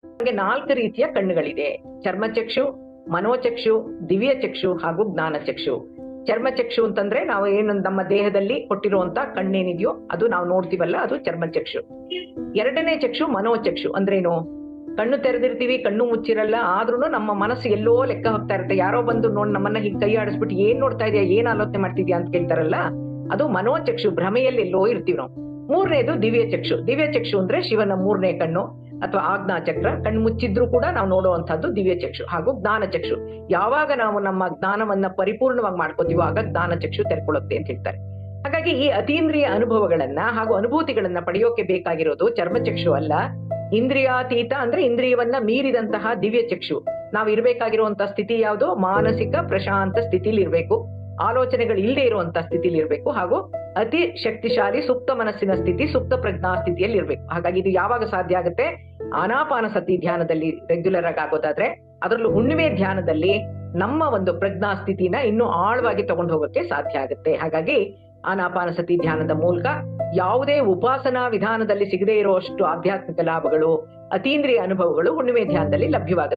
ನಮಗೆ 4 ರೀತಿಯ ಕಣ್ಣುಗಳಿದೆ. ಚರ್ಮಚಕ್ಷು, ಮನೋಚಕ್ಷು, ದಿವ್ಯ ಚಕ್ಷು ಹಾಗೂ ಜ್ಞಾನಚಕ್ಷು. ಚರ್ಮಚಕ್ಷು ಅಂತಂದ್ರೆ ನಾವು ಏನು ನಮ್ಮ ದೇಹದಲ್ಲಿ ಕೊಟ್ಟಿರುವಂತ ಕಣ್ಣೇನಿದೆಯೋ ಅದು ನಾವು ನೋಡ್ತೀವಲ್ಲ, ಅದು ಚರ್ಮಚಕ್ಷು. ಎರಡನೇ ಚಕ್ಷು ಮನೋಚಕ್ಷು ಅಂದ್ರೇನು? ಕಣ್ಣು ತೆರೆದಿರ್ತೀವಿ, ಕಣ್ಣು ಮುಚ್ಚಿರಲ್ಲ, ಆದ್ರೂ ನಮ್ಮ ಮನಸ್ಸು ಎಲ್ಲೋ ಲೆಕ್ಕ ಹೋಗ್ತಾ ಇರುತ್ತೆ. ಯಾರೋ ಬಂದು ನಮ್ಮನ್ನ ಹೀಗೆ ಕೈ ಆಡಿಸ್ಬಿಟ್ಟು ಏನ್ ನೋಡ್ತಾ ಇದೆಯಾ, ಏನ್ ಆಲೋಚನೆ ಮಾಡ್ತಿದ್ಯಾ ಅಂತ ಕೇಳ್ತಾರಲ್ಲ, ಅದು ಮನೋಚಕ್ಷು. ಭ್ರಮೆಯಲ್ಲಿ ಎಲ್ಲೋ ಇರ್ತೀವಿ ನಾವು. ಮೂರನೇದು ದಿವ್ಯ ಚಕ್ಷು. ದಿವ್ಯ ಚಕ್ಷು ಅಂದ್ರೆ ಶಿವನ 3ನೇ ಕಣ್ಣು ಅಥವಾ ಆಜ್ಞಾ ಚಕ್ರ. ಕಣ್ಣು ಮುಚ್ಚಿದ್ರು ಕೂಡ ನಾವು ನೋಡುವಂತಹದ್ದು ದಿವ್ಯ ಚಕ್ಷು. ಹಾಗೂ ಜ್ಞಾನಚಕ್ಷು, ಯಾವಾಗ ನಾವು ನಮ್ಮ ಜ್ಞಾನವನ್ನ ಪರಿಪೂರ್ಣವಾಗಿ ಮಾಡ್ಕೋತೀವೋ ಆಗ ಜ್ಞಾನಚಕ್ಷು ತೆರ್ಕೊಳ್ಳುತ್ತೆ ಅಂತ ಹೇಳ್ತಾರೆ. ಹಾಗಾಗಿ ಈ ಅತೀಂದ್ರಿಯ ಅನುಭವಗಳನ್ನ ಹಾಗೂ ಅನುಭೂತಿಗಳನ್ನ ಪಡೆಯೋಕೆ ಬೇಕಾಗಿರೋದು ಚರ್ಮಚಕ್ಷು ಅಲ್ಲ, ಇಂದ್ರಿಯಾತೀತ ಅಂದ್ರೆ ಇಂದ್ರಿಯವನ್ನ ಮೀರಿದಂತಹ ದಿವ್ಯ ಚಕ್ಷು. ನಾವು ಇರ್ಬೇಕಾಗಿರುವಂತಹ ಸ್ಥಿತಿ ಯಾವುದು? ಮಾನಸಿಕ ಪ್ರಶಾಂತ ಸ್ಥಿತಿಲಿ ಇರ್ಬೇಕು, ಆಲೋಚನೆಗಳು ಇಲ್ಲದೆ ಇರುವಂತ ಸ್ಥಿತಿಲಿ ಇರ್ಬೇಕು, ಹಾಗೂ ಅತಿ ಶಕ್ತಿಶಾಲಿ ಸುಪ್ತ ಮನಸ್ಸಿನ ಸ್ಥಿತಿ, ಸುಪ್ತ ಪ್ರಜ್ಞಾ ಸ್ಥಿತಿಯಲ್ಲಿ ಇರ್ಬೇಕು. ಹಾಗಾಗಿ ಇದು ಯಾವಾಗ ಸಾಧ್ಯ ಆಗುತ್ತೆ? ಆನಾಪಾನ ಸತಿ ಧ್ಯಾನದಲ್ಲಿ ರೆಗ್ಯುಲರ್ ಆಗಿ ಆಗೋದಾದ್ರೆ, ಅದರಲ್ಲೂ ಹುಣ್ಣಿಮೆ ಧ್ಯಾನದಲ್ಲಿ ನಮ್ಮ ಒಂದು ಪ್ರಜ್ಞಾ ಸ್ಥಿತಿನ ಇನ್ನೂ ಆಳವಾಗಿ ತಗೊಂಡು ಹೋಗೋಕೆ ಸಾಧ್ಯ ಆಗುತ್ತೆ. ಹಾಗಾಗಿ ಆನಾಪಾನ ಸತಿ ಧ್ಯಾನದ ಮೂಲಕ ಯಾವುದೇ ಉಪಾಸನಾ ವಿಧಾನದಲ್ಲಿ ಸಿಗದೇ ಇರುವಷ್ಟು ಆಧ್ಯಾತ್ಮಿಕ ಲಾಭಗಳು, ಅತೀಂದ್ರಿಯ ಅನುಭವಗಳು ಹುಣ್ಣಿಮೆ ಧ್ಯಾನದಲ್ಲಿ ಲಭ್ಯವಾಗುತ್ತೆ.